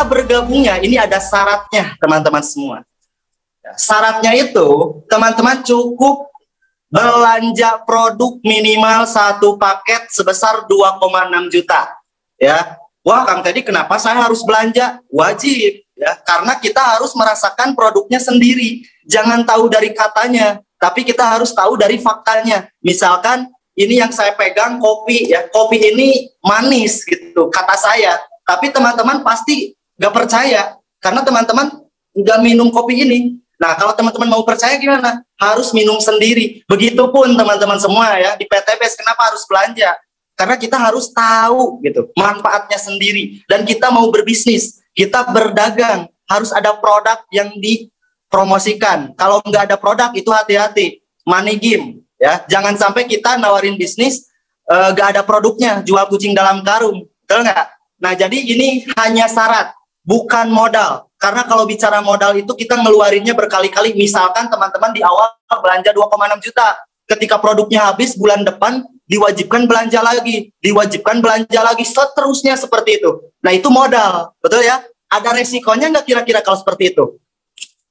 bergabungnya ini ada syaratnya teman-teman semua. Syaratnya itu teman-teman cukup belanja produk minimal satu paket sebesar 2,6 juta. Ya, wah Kang Teddy, kenapa saya harus belanja? Wajib, ya, karena kita harus merasakan produknya sendiri. Jangan tahu dari katanya, tapi kita harus tahu dari faktanya. Misalkan ini yang saya pegang kopi, ya, kopi ini manis gitu kata saya, tapi teman-teman pasti nggak percaya karena teman-teman nggak minum kopi ini. Nah, kalau teman-teman mau percaya gimana? Harus minum sendiri. Begitupun teman-teman semua ya, di PTBS kenapa harus belanja? Karena kita harus tahu gitu, manfaatnya sendiri. Dan kita mau berbisnis, kita berdagang, harus ada produk yang dipromosikan. Kalau nggak ada produk, itu hati-hati. Money game, ya. Jangan sampai kita nawarin bisnis, nggak ada produknya, jual kucing dalam karung. Betul nggak? Nah, jadi ini hanya syarat, bukan modal. Karena kalau bicara modal itu kita ngeluarinnya berkali-kali. Misalkan teman-teman di awal belanja 2,6 juta. Ketika produknya habis bulan depan diwajibkan belanja lagi. Diwajibkan belanja lagi. Seterusnya seperti itu. Nah itu modal. Betul ya? Ada resikonya nggak kira-kira kalau seperti itu?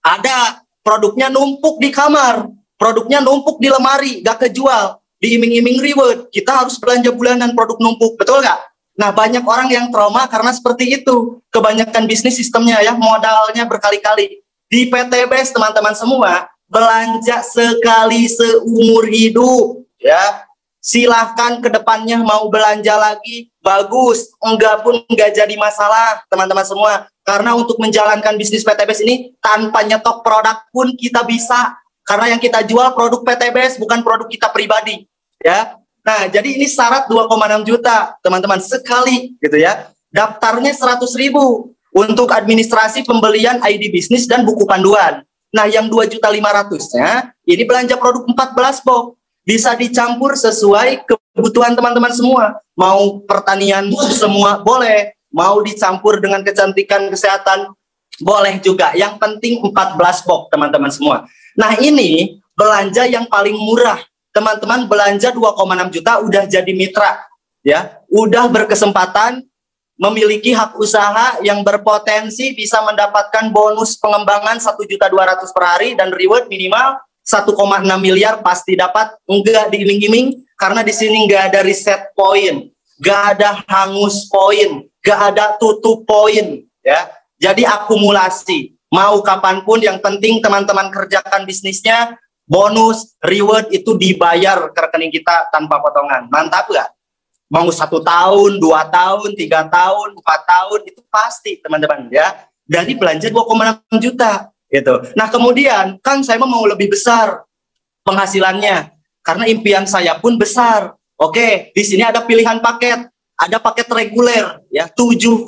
Ada, produknya numpuk di kamar. Produknya numpuk di lemari. Nggak kejual. Diiming-iming reward. Kita harus belanja bulanan produk numpuk. Betul nggak? Nah, banyak orang yang trauma karena seperti itu. Kebanyakan bisnis sistemnya ya, modalnya berkali-kali. Di PTBS teman-teman semua, belanja sekali seumur hidup. Ya, silahkan ke depannya mau belanja lagi, bagus. Enggak pun enggak jadi masalah, teman-teman semua. Karena untuk menjalankan bisnis PTBS ini, tanpa nyetok produk pun kita bisa. Karena yang kita jual produk PTBS, bukan produk kita pribadi. Ya. Nah, jadi ini syarat 2,6 juta, teman-teman, sekali, gitu ya. Daftarnya 100.000 untuk administrasi pembelian ID bisnis dan buku panduan. Nah, yang 2.500.000-nya, ini belanja produk 14 box. Bisa dicampur sesuai kebutuhan teman-teman semua. Mau pertanian semua boleh, mau dicampur dengan kecantikan kesehatan, boleh juga. Yang penting 14 box, teman-teman semua. Nah, ini belanja yang paling murah. Teman-teman belanja 2,6 juta udah jadi mitra, ya, udah berkesempatan memiliki hak usaha yang berpotensi bisa mendapatkan bonus pengembangan 1.200.000 per hari dan reward minimal 1,6 miliar pasti dapat. Enggak diiming-iming karena di sini nggak ada reset poin, nggak ada hangus poin, nggak ada tutup poin, ya. Jadi akumulasi. Mau kapanpun yang penting teman-teman kerjakan bisnisnya. Bonus, reward itu dibayar ke rekening kita tanpa potongan. Mantap nggak? Mau 1 tahun, 2 tahun, 3 tahun, 4 tahun, itu pasti teman-teman ya. Dari belanja 2,6 juta gitu. Nah kemudian, kan saya mau lebih besar penghasilannya. Karena impian saya pun besar. Oke, di sini ada pilihan paket. Ada paket reguler ya, 7,5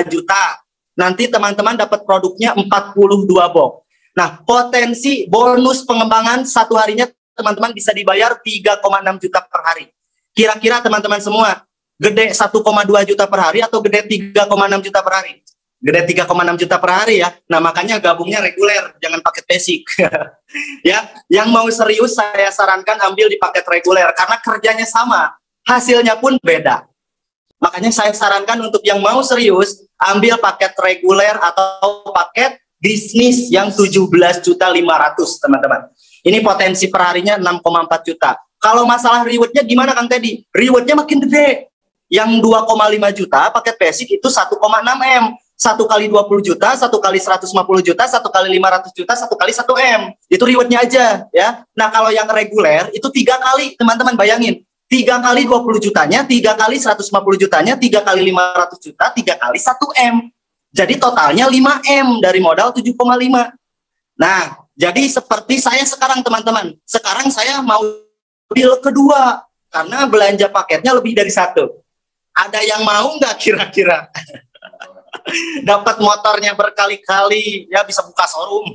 juta. Nanti teman-teman dapat produknya 42 box. Nah, potensi bonus pengembangan satu harinya teman-teman bisa dibayar 3,6 juta per hari. Kira-kira teman-teman semua, gede 1,2 juta per hari atau gede 3,6 juta per hari? Gede 3,6 juta per hari ya. Nah, makanya gabungnya reguler, jangan paket basic. Ya, yang mau serius saya sarankan ambil di paket reguler karena kerjanya sama, hasilnya pun beda. Makanya saya sarankan untuk yang mau serius, ambil paket reguler atau paket bisnis yang 17.500.000 teman-teman. Ini potensi per harinya 6,4 juta. Kalau masalah rewardnya gimana Kang Teddy? Rewardnya makin gede. Yang 2,5 juta paket basic itu 1,6 M. 1 kali 20 juta, 1 kali 150 juta, 1 kali 500 juta, 1 kali 1 M. Itu rewardnya aja ya. Nah kalau yang reguler itu 3 kali teman-teman bayangin. 3 kali 20 jutanya, 3 kali 150 jutanya, 3 kali 500 juta, 3 kali 1 M. Jadi totalnya 5M dari modal 7,5. Nah, jadi seperti saya sekarang teman-teman. Sekarang saya mau deal kedua. Karena belanja paketnya lebih dari 1. Ada yang mau nggak kira-kira? Dapat motornya berkali-kali, ya bisa buka showroom.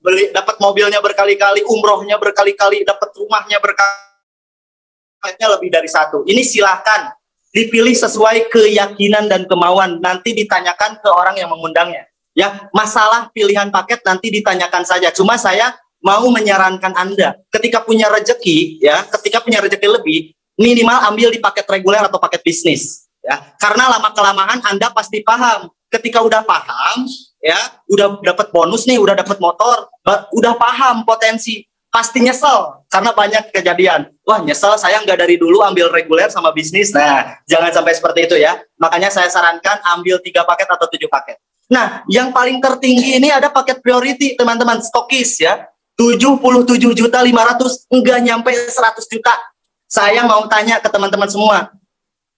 Beli, dapat mobilnya berkali-kali, umrohnya berkali-kali, dapat rumahnya berkali-kali, lebih dari 1. Ini silahkan. Dipilih sesuai keyakinan dan kemauan. Nanti ditanyakan ke orang yang mengundangnya. Ya, masalah pilihan paket nanti ditanyakan saja. Cuma saya mau menyarankan Anda, ketika punya rezeki, ya, ketika punya rezeki lebih, minimal ambil di paket reguler atau paket bisnis. Ya, karena lama kelamaan Anda pasti paham ketika udah paham, ya, udah dapat bonus nih, udah dapat motor, udah paham potensi, pasti nyesel karena banyak kejadian. Wah, nyesel saya nggak dari dulu ambil reguler sama bisnis. Nah, jangan sampai seperti itu ya. Makanya saya sarankan ambil 3 paket atau 7 paket. Nah, yang paling tertinggi ini ada paket priority, teman-teman, stokis ya. 77.500.000, enggak nyampe 100 juta. Saya mau tanya ke teman-teman semua,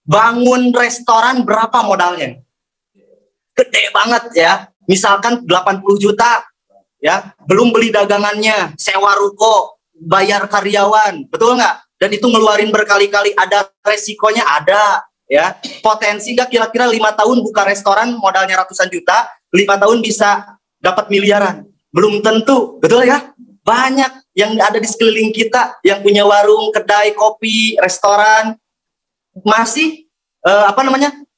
bangun restoran berapa modalnya? Gede banget ya. Misalkan 80 juta ya, belum beli dagangannya, sewa ruko, bayar karyawan, betul nggak? Dan itu ngeluarin berkali-kali, ada resikonya, ada ya. Potensi nggak kira-kira 5 tahun buka restoran modalnya ratusan juta, 5 tahun bisa dapat miliaran? Belum tentu, betul ya? Banyak yang ada di sekeliling kita yang punya warung, kedai kopi, restoran masih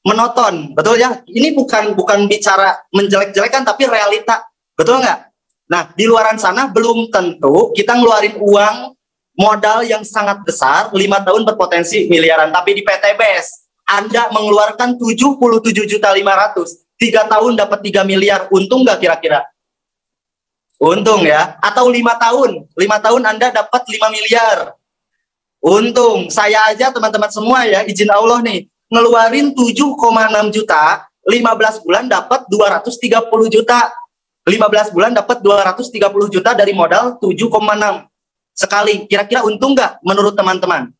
menonton, betul ya? Ini bukan bicara menjelek-jelekan, tapi realita, betul nggak? Nah, di luaran sana belum tentu kita ngeluarin uang modal yang sangat besar, 5 tahun berpotensi miliaran. Tapi di PTBS, Anda mengeluarkan 77.500.000, 3 tahun dapat 3 miliar, untung nggak kira-kira? Untung ya. Atau 5 tahun, 5 tahun Anda dapat 5 miliar. Untung. Saya aja teman-teman semua ya, izin Allah nih, ngeluarin 7,6 juta, 15 bulan dapat 230 juta. 15 bulan dapat 230 juta dari modal 7,6 sekali. Kira-kira untung nggak menurut teman-teman?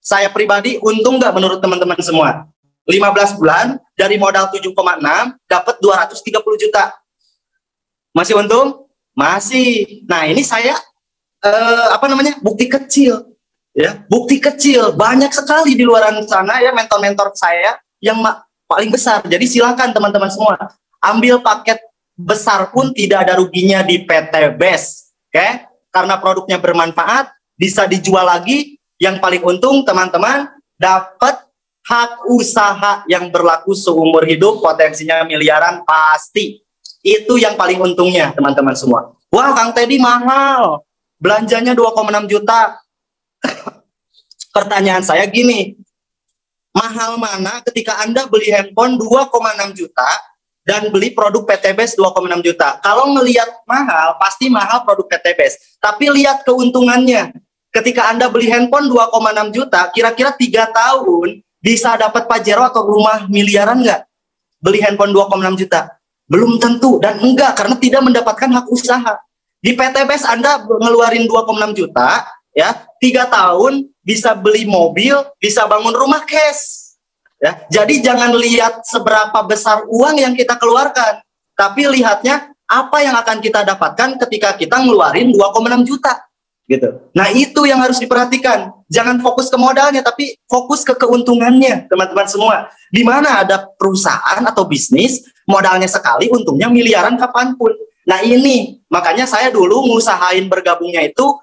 Saya pribadi untung nggak menurut teman-teman semua? 15 bulan dari modal 7,6 dapat 230 juta. Masih untung? Masih. Nah, ini saya bukti kecil ya. Bukti kecil banyak sekali di luar sana ya, mentor-mentor saya yang paling besar. Jadi silakan teman-teman semua ambil paket besar pun tidak ada ruginya di PTBS, oke? Karena produknya bermanfaat, bisa dijual lagi. Yang paling untung teman-teman dapat hak usaha yang berlaku seumur hidup, potensinya miliaran pasti. Itu yang paling untungnya teman-teman semua. Wah, Kang Teddy mahal, belanjanya 2,6 juta. Pertanyaan saya gini, mahal mana ketika Anda beli handphone 2,6 juta dan beli produk PTBS 2,6 juta. Kalau ngelihat mahal, pasti mahal produk PTBS. Tapi lihat keuntungannya. Ketika Anda beli handphone 2,6 juta, kira-kira 3 tahun bisa dapat Pajero atau rumah miliaran nggak? Beli handphone 2,6 juta? Belum tentu, dan enggak, karena tidak mendapatkan hak usaha. Di PTBS Anda ngeluarin 2,6 juta, ya, 3 tahun bisa beli mobil, bisa bangun rumah cash. Ya, jadi jangan lihat seberapa besar uang yang kita keluarkan, tapi lihatnya apa yang akan kita dapatkan ketika kita ngeluarin 2,6 juta. Gitu. Nah, itu yang harus diperhatikan. Jangan fokus ke modalnya, tapi fokus ke keuntungannya, teman-teman semua. Di mana ada perusahaan atau bisnis, modalnya sekali, untungnya miliaran kapanpun. Nah, ini, makanya saya dulu ngusahain bergabungnya itu,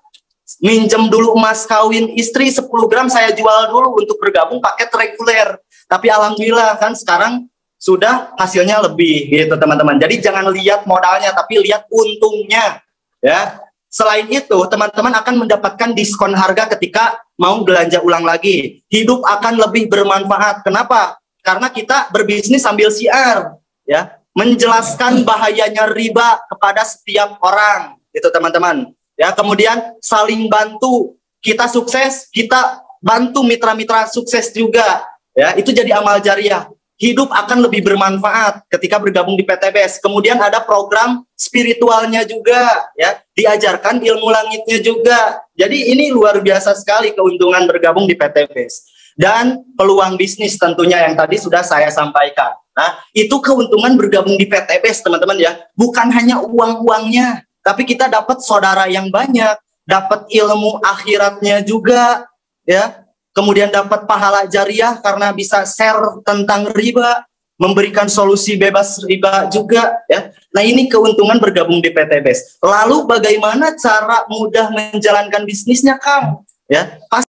minjem dulu emas kawin istri 10 gram, saya jual dulu untuk bergabung paket reguler. Tapi alhamdulillah kan sekarang sudah hasilnya lebih gitu teman-teman. Jadi jangan lihat modalnya, tapi lihat untungnya ya. Selain itu teman-teman akan mendapatkan diskon harga ketika mau belanja ulang lagi. Hidup akan lebih bermanfaat. Kenapa? Karena kita berbisnis sambil siar ya, menjelaskan bahayanya riba kepada setiap orang itu teman-teman. Ya, kemudian saling bantu. Kita sukses, kita bantu mitra-mitra sukses juga. Ya, itu jadi amal jariah. Hidup akan lebih bermanfaat ketika bergabung di PTBS. Kemudian ada program spiritualnya juga, ya, diajarkan ilmu langitnya juga. Jadi ini luar biasa sekali keuntungan bergabung di PTBS. Dan peluang bisnis tentunya yang tadi sudah saya sampaikan. Nah, itu keuntungan bergabung di PTBS teman-teman ya. Bukan hanya uang-uangnya, tapi kita dapat saudara yang banyak, dapat ilmu akhiratnya juga, ya. Kemudian dapat pahala jariah karena bisa share tentang riba, memberikan solusi bebas riba juga ya. Nah, ini keuntungan bergabung di PTBS. Lalu bagaimana cara mudah menjalankan bisnisnya, Kang? Ya, pasti